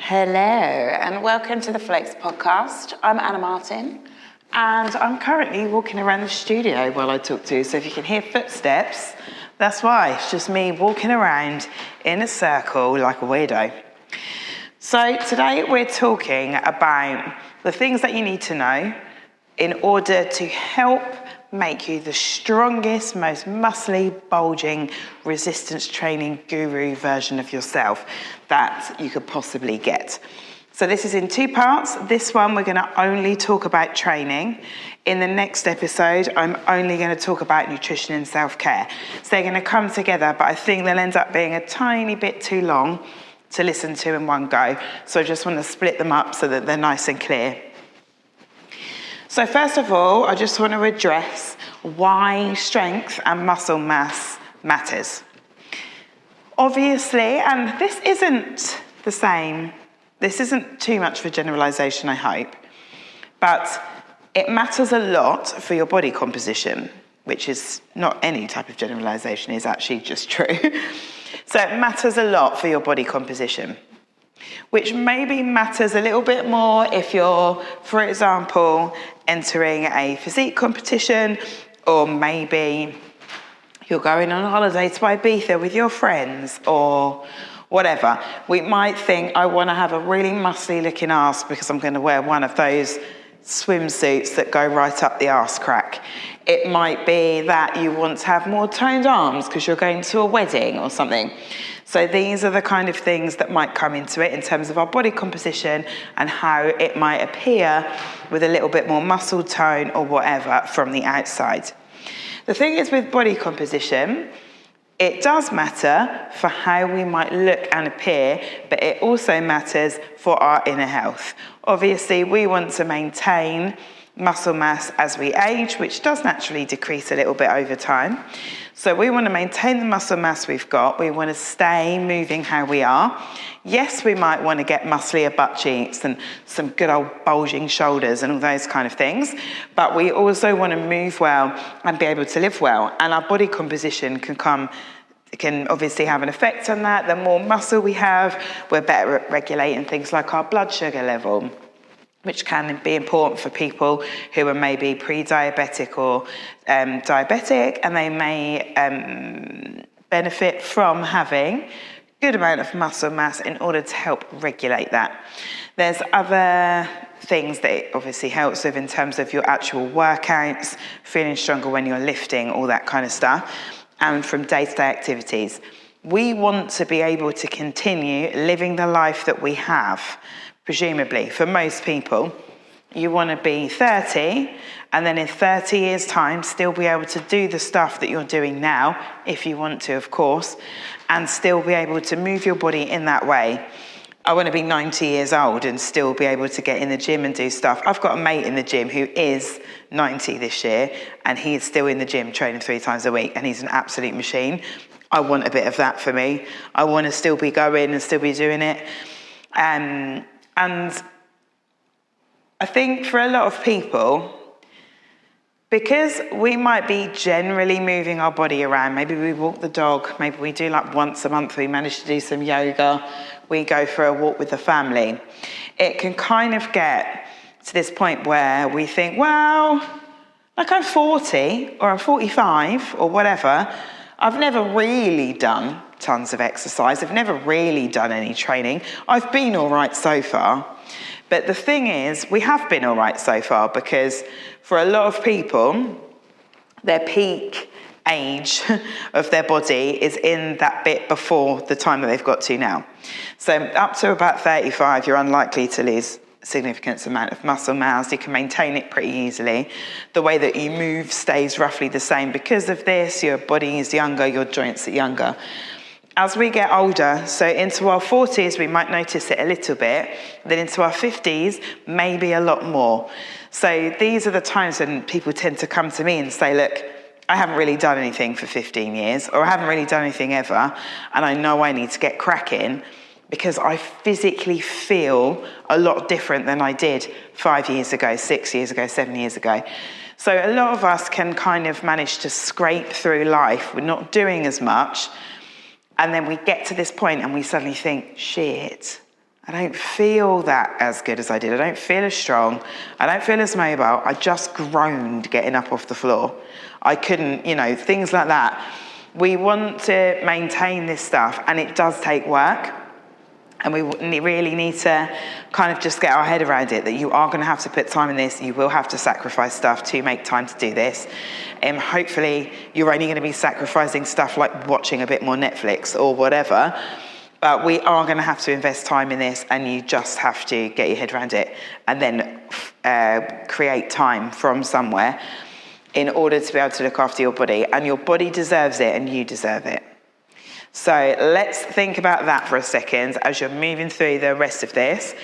Hello and welcome to the Flex podcast. I'm Anna Martin and I'm currently walking around the studio while I talk to you. So if you can hear footsteps, that's why. It's just me walking around in a circle like a weirdo. So today we're talking about the things that you need to know in order to help make you the strongest, most muscly, bulging, resistance training guru version of yourself that you could possibly get. So this is in two parts. This one, we're going to only talk about training. In the next episode, I'm only going to talk about nutrition and self-care. So they're going to come together, but I think they'll end up being a tiny bit too long to listen to in one go. So I just want to split them up so that they're nice and clear. So first of all, I just want to address why strength and muscle mass matters. Obviously, and this isn't the same, this isn't too much for generalization, I hope, but it matters a lot for your body composition, which is not any type of generalization, is actually just true. So it matters a lot for your body composition, which maybe matters a little bit more if you're, for example, entering a physique competition, or maybe you're going on holiday to Ibiza with your friends, or whatever. We might think, I want to have a really muscly looking arse because I'm going to wear one of those swimsuits that go right up the arse crack. It might be that you want to have more toned arms because you're going to a wedding or something. So these are the kind of things that might come into it in terms of our body composition and how it might appear with a little bit more muscle tone or whatever from the outside. The thing is with body composition, it does matter for how we might look and appear, but it also matters for our inner health. Obviously, we want to maintain muscle mass as we age, which does naturally decrease a little bit over time. So we want to maintain the muscle mass we've got. We want to stay moving how we are. Yes, we might want to get musclier butt cheeks and some good old bulging shoulders and all those kind of things. But we also want to move well and be able to live well. And our body composition can obviously have an effect on that. The more muscle we have, we're better at regulating things like our blood sugar level, which can be important for people who are maybe pre-diabetic or diabetic, and they may benefit from having good amount of muscle mass in order to help regulate that. There's other things that it obviously helps with in terms of your actual workouts, feeling stronger when you're lifting, all that kind of stuff, and from day-to-day activities. We want to be able to continue living the life that we have. Presumably, for most people, you want to be 30 and then in 30 years' time still be able to do the stuff that you're doing now, if you want to, of course, and still be able to move your body in that way. I want to be 90 years old and still be able to get in the gym and do stuff. I've got a mate in the gym who is 90 this year, and he is still in the gym training 3 times a week, and he's an absolute machine. I want a bit of that for me. I want to still be going and still be doing it. And I think for a lot of people, because we might be generally moving our body around, maybe we walk the dog, maybe we do like once a month, we manage to do some yoga, we go for a walk with the family, it can kind of get to this point where we think, well, like I'm 40 or I'm 45 or whatever, I've never really done tons of exercise. I've never really done any training. I've been all right so far. But the thing is, we have been all right so far because for a lot of people, their peak age of their body is in that bit before the time that they've got to now. So up to about 35, you're unlikely to lose a significant amount of muscle mass. You can maintain it pretty easily. The way that you move stays roughly the same because of this. Your body is younger, your joints are younger. As we get older, so into our 40s, we might notice it a little bit, then into our 50s, maybe a lot more. So these are the times when people tend to come to me and say, look, I haven't really done anything for 15 years, or I haven't really done anything ever, and I know I need to get cracking because I physically feel a lot different than I did 5 years ago, 6 years ago, 7 years ago. So a lot of us can kind of manage to scrape through life. We're not doing as much. And then we get to this point and we suddenly think, shit, I don't feel that as good as I did. I don't feel as strong. I don't feel as mobile. I just groaned getting up off the floor. I couldn't, things like that. We want to maintain this stuff, and it does take work. And we really need to kind of just get our head around it, that you are going to have to put time in this. You will have to sacrifice stuff to make time to do this. And hopefully you're only going to be sacrificing stuff like watching a bit more Netflix or whatever. But we are going to have to invest time in this, and you just have to get your head around it and then create time from somewhere in order to be able to look after your body. And your body deserves it, and you deserve it. So let's think about that for a second as you're moving through the rest of this.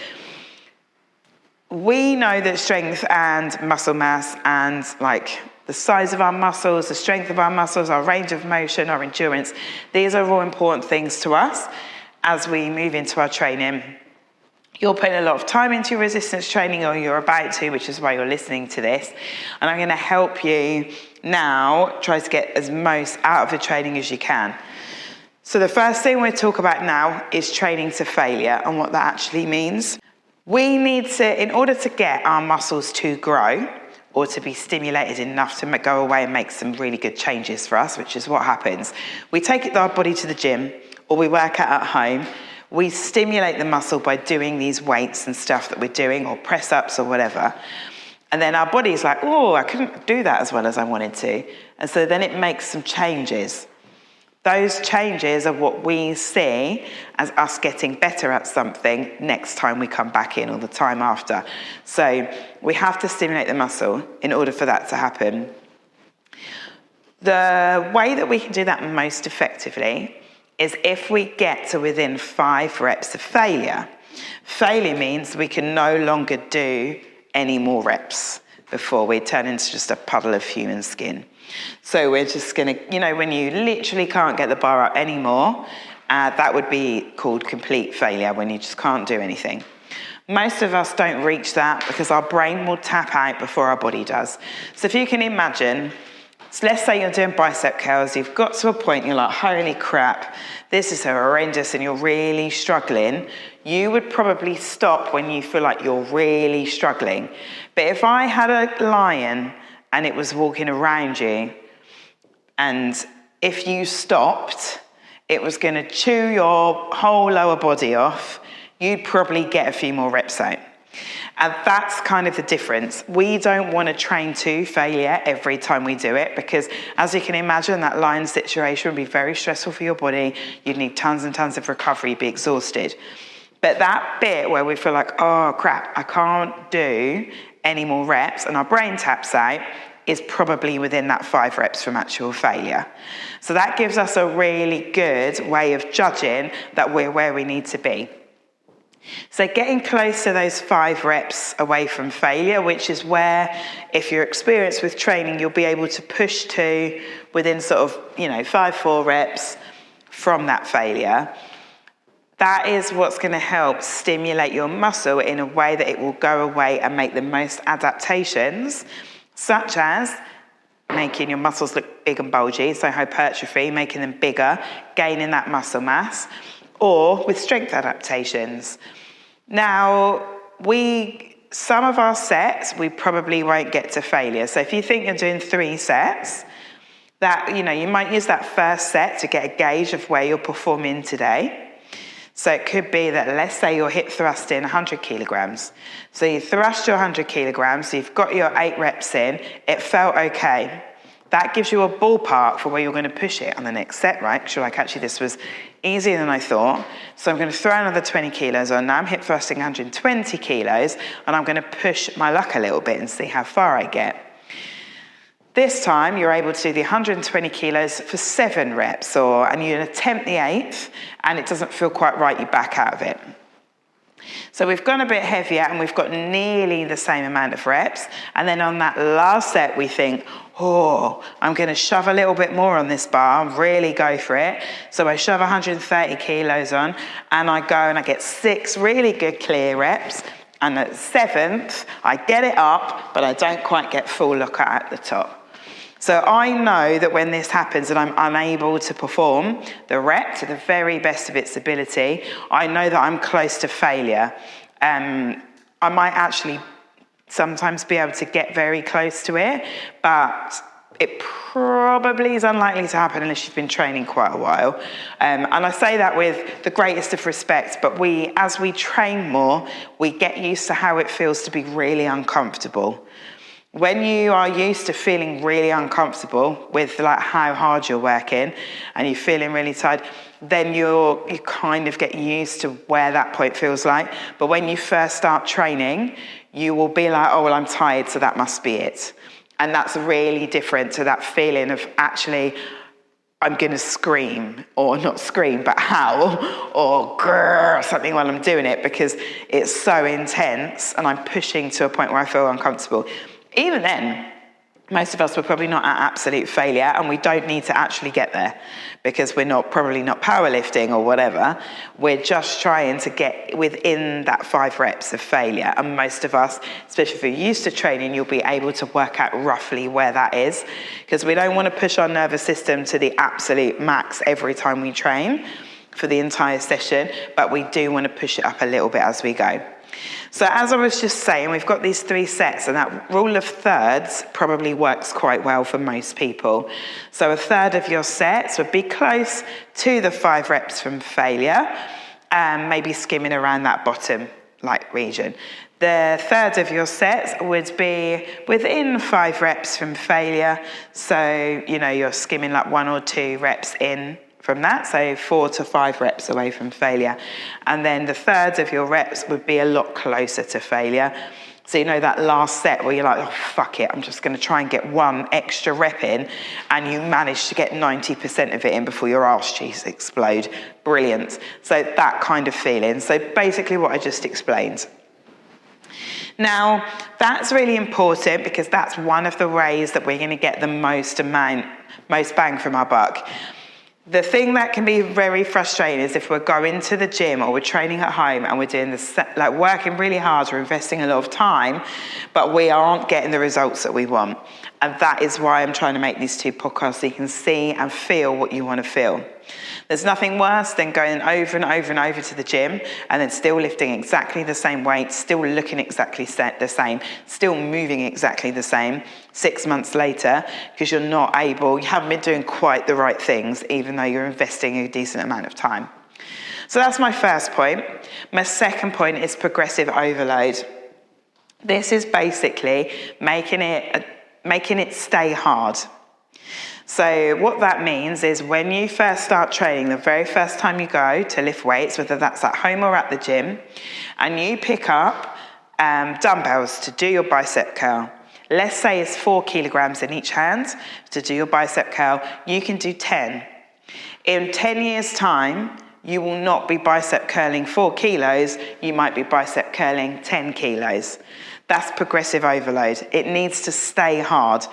We know that strength and muscle mass and like the size of our muscles, the strength of our muscles, our range of motion, our endurance, these are all important things to us as we move into our training. You're putting a lot of time into your resistance training, or you're about to, which is why you're listening to this. And I'm going to help you now try to get as most out of the training as you can. So the first thing we'll talk about now is training to failure and what that actually means. We need to, in order to get our muscles to grow or to be stimulated enough to go away and make some really good changes for us, which is what happens. We take our body to the gym, or we work out at home. We stimulate the muscle by doing these weights and stuff that we're doing, or press ups or whatever. And then our body's like, oh, I couldn't do that as well as I wanted to. And so then it makes some changes. Those changes are what we see as us getting better at something next time we come back in, or the time after. So we have to stimulate the muscle in order for that to happen. The way that we can do that most effectively is if we get to within 5 reps of failure. Failure means we can no longer do any more reps before we turn into just a puddle of human skin. So we're just going to, when you literally can't get the bar up anymore, that would be called complete failure, when you just can't do anything. Most of us don't reach that because our brain will tap out before our body does. So if you can imagine, so let's say you're doing bicep curls, you've got to a point you're like, holy crap, this is horrendous, and you're really struggling. You would probably stop when you feel like you're really struggling. But if I had a lion and it was walking around you, and if you stopped, it was going to chew your whole lower body off, you'd probably get a few more reps out. And that's kind of the difference. We don't want to train to failure every time we do it, because as you can imagine, that lion situation would be very stressful for your body. You'd need tons and tons of recovery, you'd be exhausted. But that bit where we feel like, oh crap, I can't do any more reps, and our brain taps out, is probably within that 5 reps from actual failure. So that gives us a really good way of judging that we're where we need to be. So getting close to those 5 reps away from failure, which is where, if you're experienced with training, you'll be able to push to within sort of, 5-4 reps from that failure. That is what's going to help stimulate your muscle in a way that it will go away and make the most adaptations, such as making your muscles look big and bulgy, so hypertrophy, making them bigger, gaining that muscle mass, or with strength adaptations. Now, some of our sets, we probably won't get to failure. So if you think you're doing 3 sets, that, you might use that first set to get a gauge of where you're performing today. So it could be that, let's say you're hip thrusting 100 kilograms. So you thrust your 100 kilograms, so you've got your 8 reps in, it felt okay. That gives you a ballpark for where you're going to push it on the next set, right? Because you're like, actually, this was easier than I thought. So I'm going to throw another 20 kilos on. Now I'm hip thrusting 120 kilos, and I'm going to push my luck a little bit and see how far I get. This time, you're able to do the 120 kilos for 7 reps, and you attempt the 8th, and it doesn't feel quite right, you back out of it. So we've gone a bit heavier, and we've got nearly the same amount of reps. And then on that last set, we think, I'm going to shove a little bit more on this bar, really go for it. So I shove 130 kilos on, and I go and I get 6 really good clear reps. And at 7th, I get it up, but I don't quite get full look at the top. So I know that when this happens and I'm unable to perform the rep to the very best of its ability, I know that I'm close to failure. I might actually sometimes be able to get very close to it, but it probably is unlikely to happen unless you've been training quite a while. And I say that with the greatest of respect, but as we train more, we get used to how it feels to be really uncomfortable. When you are used to feeling really uncomfortable with like how hard you're working and you're feeling really tired, then you kind of get used to where that point feels like. But when you first start training, you will be like, oh, well, I'm tired, so that must be it. And that's really different to that feeling of actually, I'm going to scream, or not scream, but howl, or grrr, or something while I'm doing it, because it's so intense and I'm pushing to a point where I feel uncomfortable. Even then, most of us were probably not at absolute failure, and we don't need to actually get there because we're probably not powerlifting or whatever. We're just trying to get within that 5 reps of failure. And most of us, especially if you're used to training, you'll be able to work out roughly where that is, because we don't want to push our nervous system to the absolute max every time we train for the entire session, but we do want to push it up a little bit as we go. So as I was just saying, we've got these 3 sets, and that rule of thirds probably works quite well for most people. So a third of your sets would be close to the 5 reps from failure, and maybe skimming around that bottom like region. The third of your sets would be within 5 reps from failure. So, you're skimming like 1 or 2 reps in from that, so 4 to 5 reps away from failure. And then the third of your reps would be a lot closer to failure. So that last set where you're like, oh, fuck it, I'm just going to try and get 1 extra rep in, and you manage to get 90% of it in before your arse cheeks explode. Brilliant. So that kind of feeling. So basically what I just explained. Now, that's really important because that's one of the ways that we're going to get the most bang from our buck. The thing that can be very frustrating is if we're going to the gym or we're training at home and we're doing this, like working really hard, we're investing a lot of time, but we aren't getting the results that we want. And that is why I'm trying to make these 2 podcasts so you can see and feel what you want to feel. There's nothing worse than going over and over and over to the gym and then still lifting exactly the same weight, still looking exactly the same, still moving exactly the same 6 months later, because you haven't been doing quite the right things, even though you're investing a decent amount of time. So that's my first point. My second point is progressive overload. This is basically making it stay hard. So what that means is when you first start training, the very first time you go to lift weights, whether that's at home or at the gym, and you pick up dumbbells to do your bicep curl. Let's say it's 4 kilograms in each hand to do your bicep curl. You can do 10. In 10 years' time, you will not be bicep curling 4 kilos. You might be bicep curling 10 kilos. That's progressive overload. It needs to stay hard.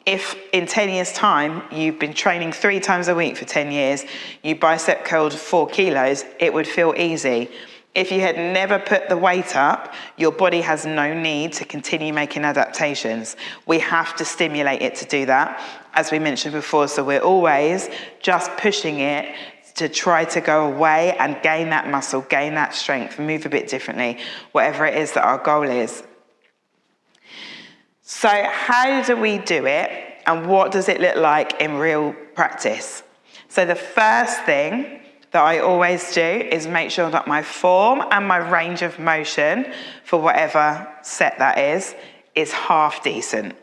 If in 10 years' time, you've been training 3 times a week for 10 years, you bicep curled 4 kilos, it would feel easy. If you had never put the weight up, your body has no need to continue making adaptations. We have to stimulate it to do that, as we mentioned before. So we're always just pushing it to try to go away and gain that muscle, gain that strength, move a bit differently, whatever it is that our goal is. So how do we do it, and what does it look like in real practice? So the first thing that I always do is make sure that my form and my range of motion for whatever set that is half decent.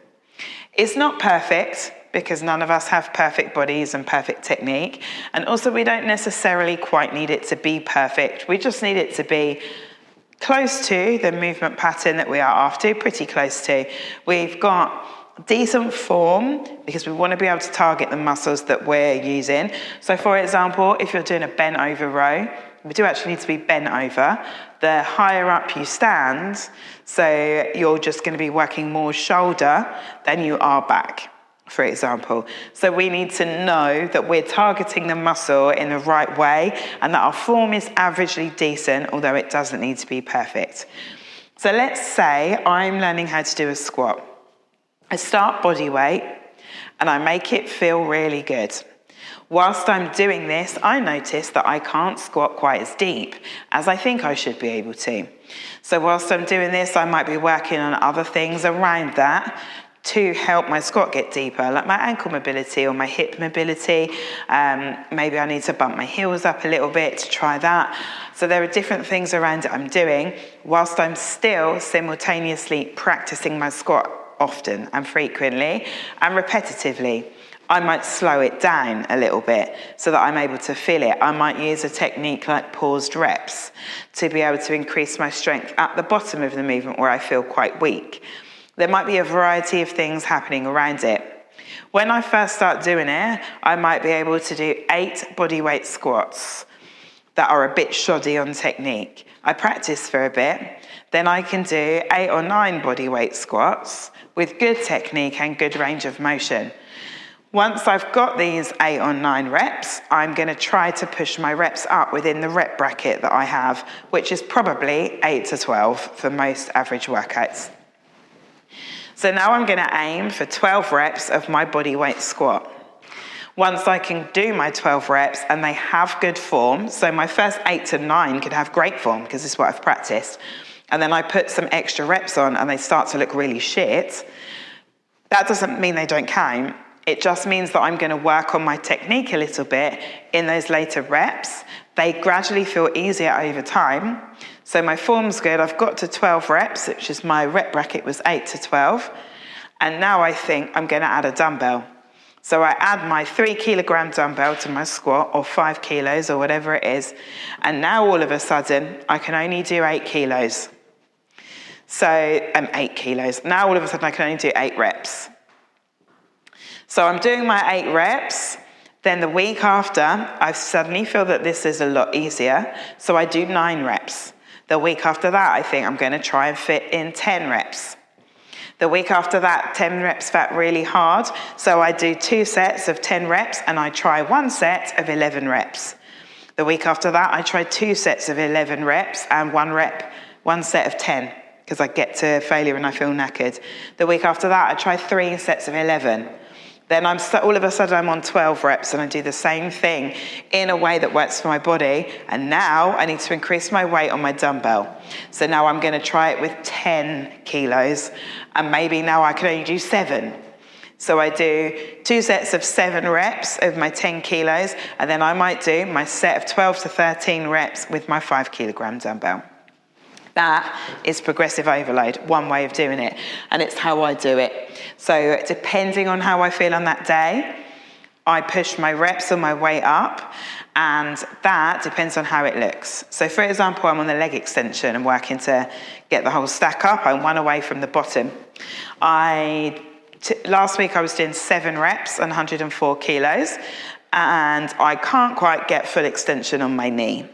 It's not perfect because none of us have perfect bodies and perfect technique, and also we don't necessarily quite need it to be perfect. We just need it to be close to the movement pattern that we are after, pretty close to. We've got decent form because we want to be able to target the muscles that we're using. So for example, if you're doing a bent over row, we do actually need to be bent over. The higher up you stand, so you're just going to be working more shoulder than you are back, for example. So we need to know that we're targeting the muscle in the right way and that our form is averagely decent, although it doesn't need to be perfect. So let's say I'm learning how to do a squat. I start body weight, and I make it feel really good. Whilst I'm doing this, I notice that I can't squat quite as deep as I think I should be able to. So whilst I'm doing this, I might be working on other things around that to help my squat get deeper, like my ankle mobility or my hip mobility. Maybe I need to bump my heels up a little bit to try that. So there are different things around it I'm doing whilst I'm still simultaneously practicing my squat often and frequently and repetitively. I might slow it down a little bit so that I'm able to feel it. I might use a technique like paused reps to be able to increase my strength at the bottom of the movement where I feel quite weak. There might be a variety of things happening around it. When I first start doing it, I might be able to do 8 bodyweight squats that are a bit shoddy on technique. I practice for a bit, then I can do 8 or 9 bodyweight squats with good technique and good range of motion. Once I've got these 8 or 9 reps, I'm going to try to push my reps up within the rep bracket that I have, which is probably 8 to 12 for most average workouts. So now I'm going to aim for 12 reps of my bodyweight squat. Once I can do my 12 reps and they have good form, so my first 8 to 9 could have great form because this is what I've practiced, and then I put some extra reps on and they start to look really shit, that doesn't mean they don't count. It just means that I'm going to work on my technique a little bit in those later reps. They gradually feel easier over time. So my form's good. I've got to 12 reps, which is my rep bracket was 8 to 12. And now I think I'm going to add a dumbbell. So I add my 3 kilogram dumbbell to my squat, or 5 kilos, or whatever it is. And now all of a sudden, I can only do 8 kilos. So 8 kilos. Now all of a sudden, I can only do 8 reps. So I'm doing my 8 reps. Then the week after, I suddenly feel that this is a lot easier. So I do 9 reps. The week after that, I think I'm going to try and fit in 10 reps. The week after that, 10 reps felt really hard. So I do 2 sets of 10 reps and I try 1 set of 11 reps. The week after that, I try 2 sets of 11 reps and 1 set of 10 because I get to failure and I feel knackered. The week after that, I try 3 sets of 11. Then all of a sudden I'm on 12 reps and I do the same thing in a way that works for my body. And now I need to increase my weight on my dumbbell. So now I'm going to try it with 10 kilos and maybe now I can only do 7. So I do 2 sets of 7 reps of my 10 kilos and then I might do my set of 12 to 13 reps with my 5 kilogram dumbbell. That is progressive overload, one way of doing it, and it's how I do it. So depending on how I feel on that day, I push my reps or my weight up, and that depends on how it looks. So for example, I'm on the leg extension and working to get the whole stack up. I'm 1 away from the bottom. Last week I was doing 7 reps and 104 kilos, and I can't quite get full extension on my knee.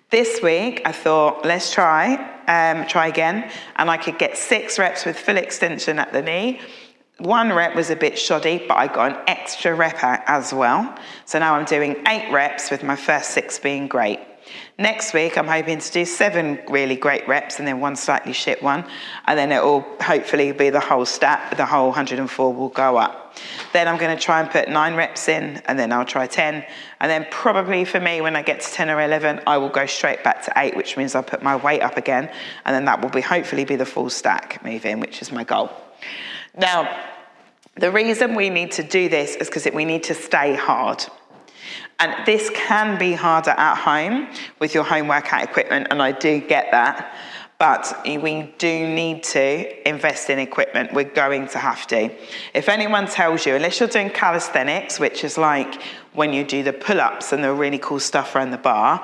This week, I thought, let's try again, and I could get 6 reps with full extension at the knee. 1 rep was a bit shoddy, but I got an extra rep out as well. So now I'm doing 8 reps with my first 6 being great. Next week, I'm hoping to do 7 really great reps and then 1 slightly shit one. And then it will hopefully be the whole stat, the whole 104 will go up. Then I'm going to try and put 9 reps in and then I'll try 10. And then probably for me, when I get to 10 or 11, I will go straight back to 8, which means I'll put my weight up again. And then that will hopefully be the full stack moving, which is my goal. Now, the reason we need to do this is because we need to stay hard. And this can be harder at home with your home workout equipment, and I do get that. But we do need to invest in equipment. We're going to have to. If anyone tells you, unless you're doing calisthenics, which is like when you do the pull-ups and the really cool stuff around the bar,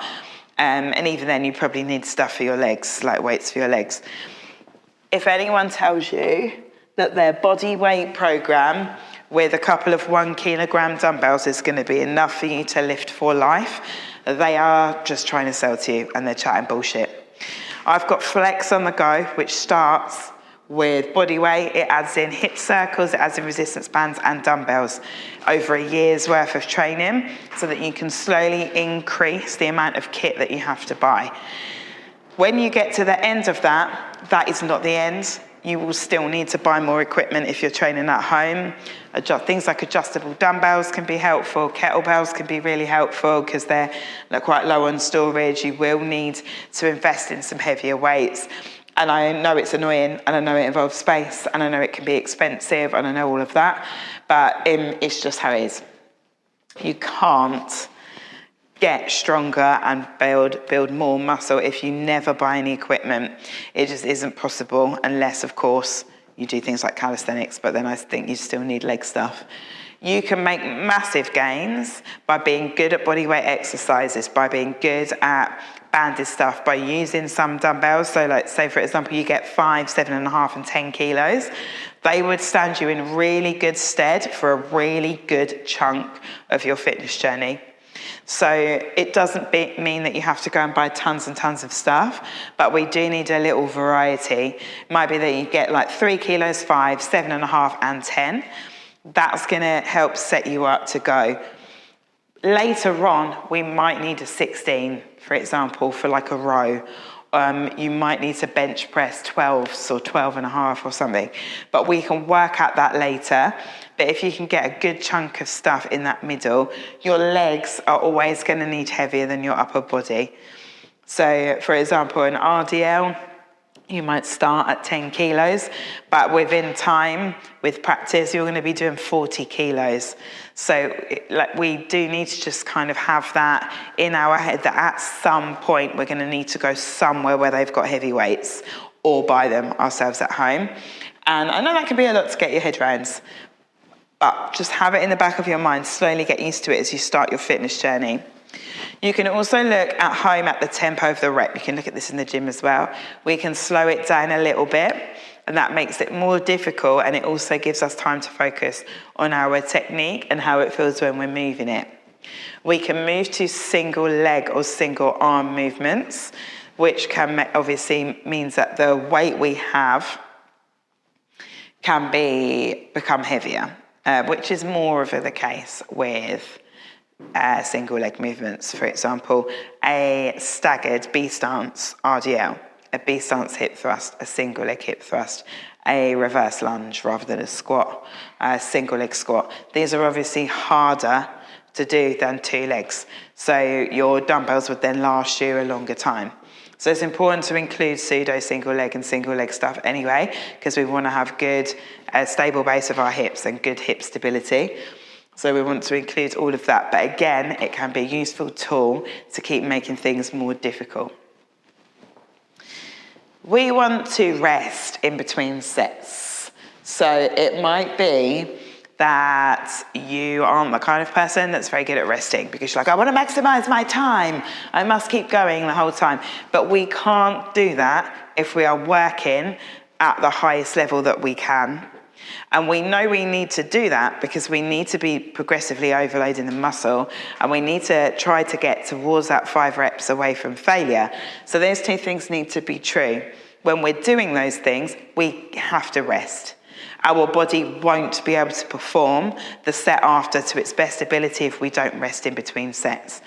and even then you probably need stuff for your legs, like weights for your legs. If anyone tells you that their body weight program with a couple of 1 kilogram dumbbells is going to be enough for you to lift for life, they are just trying to sell to you and they're chatting bullshit. I've got Flex on the go, which starts with body weight. It adds in hip circles, it adds in resistance bands and dumbbells over a year's worth of training so that you can slowly increase the amount of kit that you have to buy. When you get to the end of that, that is not the end. You will still need to buy more equipment if you're training at home. Things like adjustable dumbbells can be helpful. Kettlebells can be really helpful because they're quite low on storage. You will need to invest in some heavier weights. And I know it's annoying, and I know it involves space, and I know it can be expensive, and I know all of that, but it's just how it is. You can't get stronger and build more muscle if you never buy any equipment. It just isn't possible unless, of course, you do things like calisthenics, but then I think you still need leg stuff. You can make massive gains by being good at bodyweight exercises, by being good at banded stuff, by using some dumbbells. So like, say for example, you get 5, 7.5 and 10 kilos. They would stand you in really good stead for a really good chunk of your fitness journey. So it doesn't mean that you have to go and buy tons and tons of stuff, but we do need a little variety. It might be that you get like 3 kilos, 5, 7.5 and 10. That's going to help set you up to go. Later on, we might need a 16, for example, for like a row. You might need to bench press 12s or 12.5 or something, but we can work out that later. But if you can get a good chunk of stuff in that middle, your legs are always going to need heavier than your upper body. So, for example, an RDL, you might start at 10 kilos, but within time, with practice, you're going to be doing 40 kilos. So we do need to just kind of have that in our head that at some point, we're going to need to go somewhere where they've got heavy weights or buy them ourselves at home. And I know that can be a lot to get your head around, but just have it in the back of your mind, slowly get used to it as you start your fitness journey. You can also look at home at the tempo of the rep. You can look at this in the gym as well. We can slow it down a little bit, and that makes it more difficult, and it also gives us time to focus on our technique and how it feels when we're moving it. We can move to single leg or single arm movements, which can obviously means that the weight we have can become heavier, which is more of the case with single leg movements. For example, a staggered B stance RDL, a B stance hip thrust, a single leg hip thrust, a reverse lunge rather than a squat, a single leg squat. These are obviously harder to do than 2 legs. So your dumbbells would then last you a longer time. So it's important to include pseudo single leg and single leg stuff anyway, because we want to have good stable base of our hips and good hip stability. So we want to include all of that. But again, it can be a useful tool to keep making things more difficult. We want to rest in between sets. So it might be that you aren't the kind of person that's very good at resting because you're like, I want to maximize my time. I must keep going the whole time. But we can't do that if we are working at the highest level that we can. And we know we need to do that because we need to be progressively overloading the muscle, and we need to try to get towards that 5 reps away from failure. So those 2 things need to be true. When we're doing those things, we have to rest. Our body won't be able to perform the set after to its best ability if we don't rest in between sets.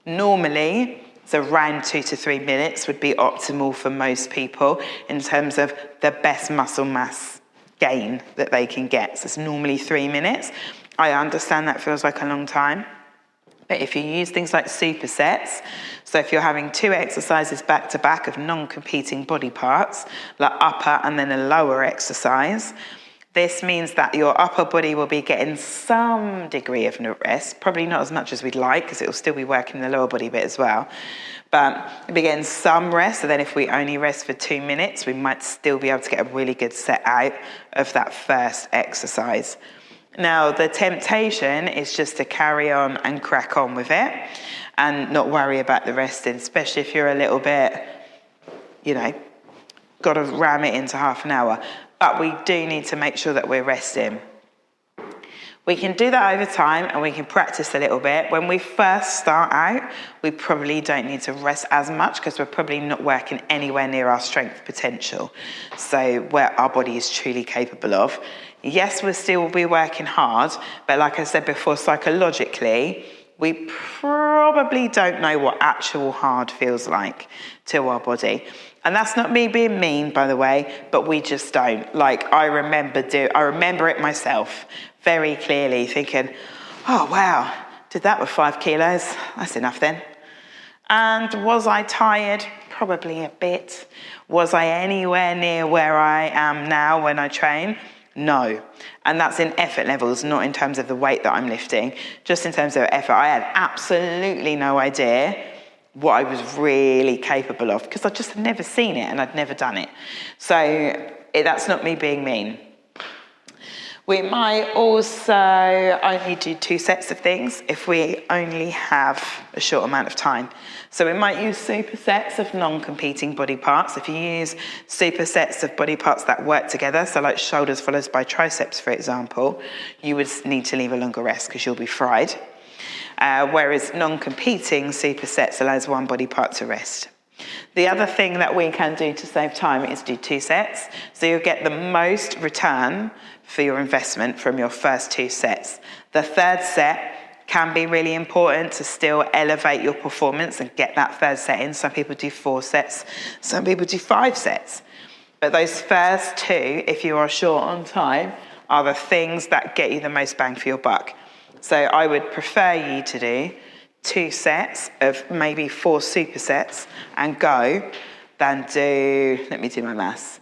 Normally, so around 2 to 3 minutes would be optimal for most people in terms of the best muscle mass gain that they can get. So it's normally 3 minutes. I understand that feels like a long time, but if you use things like supersets, so if you're having 2 exercises back to back of non-competing body parts, like upper and then a lower exercise, this means that your upper body will be getting some degree of rest, probably not as much as we'd like because it will still be working the lower body bit as well. But we'll be getting some rest, so then if we only rest for 2 minutes, we might still be able to get a really good set out of that first exercise. Now, the temptation is just to carry on and crack on with it and not worry about the resting, especially if you're a little bit, got to ram it into half an hour. But we do need to make sure that we're resting. We can do that over time and we can practice a little bit. When we first start out, we probably don't need to rest as much because we're probably not working anywhere near our strength potential. So where our body is truly capable of. Yes, we'll still be working hard, but like I said before, psychologically, we probably don't know what actual hard feels like to our body. And that's not me being mean, by the way, but we just don't. Like, I remember it myself very clearly, thinking, oh, wow, did that with 5 kilos. That's enough then. And was I tired? Probably a bit. Was I anywhere near where I am now when I train? No. And that's in effort levels, not in terms of the weight that I'm lifting, just in terms of effort. I had absolutely no idea what I was really capable of because I just had never seen it and I'd never done it. So that's not me being mean. We might also only do 2 sets of things if we only have a short amount of time. So we might use supersets of non-competing body parts. If you use supersets of body parts that work together, so like shoulders followed by triceps, for example, you would need to leave a longer rest because you'll be fried. Whereas non-competing supersets allows one body part to rest. The other thing that we can do to save time is do 2 sets. So you'll get the most return for your investment from your first 2 sets. The third set can be really important to still elevate your performance and get that third set in. Some people do 4 sets, some people do 5 sets. But those first 2, if you are short on time, are the things that get you the most bang for your buck. So I would prefer you to do 2 sets of maybe 4 supersets and go than do, let me do my maths,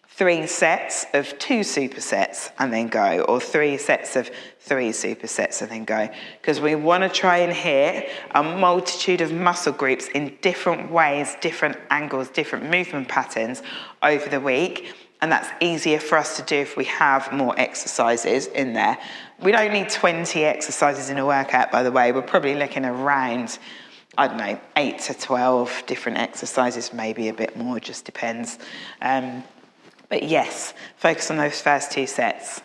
3 sets of 2 supersets and then go, or 3 sets of 3 supersets and then go. Because we want to try and hit a multitude of muscle groups in different ways, different angles, different movement patterns over the week. And that's easier for us to do if we have more exercises in there. We don't need 20 exercises in a workout, by the way. We're probably looking around, 8 to 12 different exercises, maybe a bit more, just depends. But yes, focus on those first 2 sets.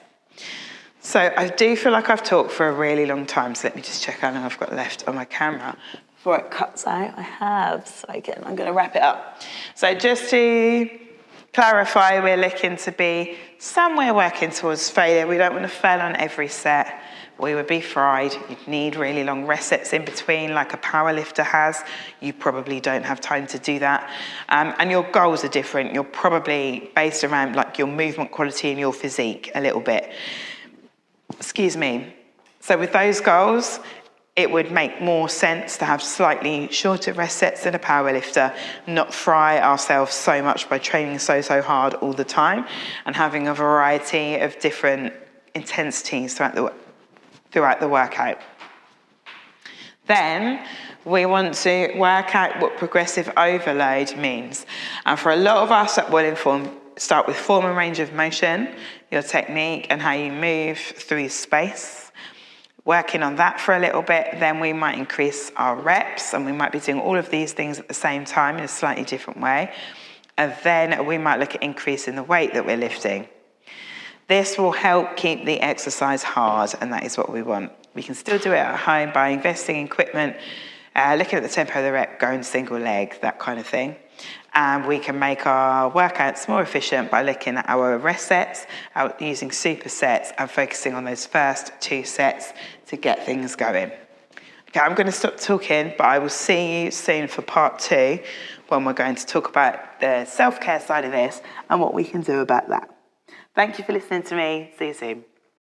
So I do feel like I've talked for a really long time, so let me just check how long I've got left on my camera before it cuts out. I have, so again, I'm going to wrap it up. So just to clarify, we're looking to be somewhere working towards failure. We don't want to fail on every set. We would be fried. You'd need really long rest sets in between, like a power lifter has. You probably don't have time to do that. And your goals are different. You're probably based around like your movement quality and your physique a little bit. Excuse me. So with those goals, it would make more sense to have slightly shorter rest sets than a power lifter, not fry ourselves so much by training so hard all the time, and having a variety of different intensities throughout the workout. Then we want to work out what progressive overload means. And for a lot of us, that will start with form and range of motion, your technique and how you move through space. Working on that for a little bit, then we might increase our reps, and we might be doing all of these things at the same time in a slightly different way. And then we might look at increasing the weight that we're lifting. This will help keep the exercise hard, and that is what we want. We can still do it at home by investing in equipment, looking at the tempo of the rep, going single leg, that kind of thing. And we can make our workouts more efficient by looking at our rest sets, using supersets and focusing on those first 2 sets to get things going. Okay, I'm going to stop talking, but I will see you soon for part 2 when we're going to talk about the self-care side of this and what we can do about that. Thank you for listening to me. See you soon.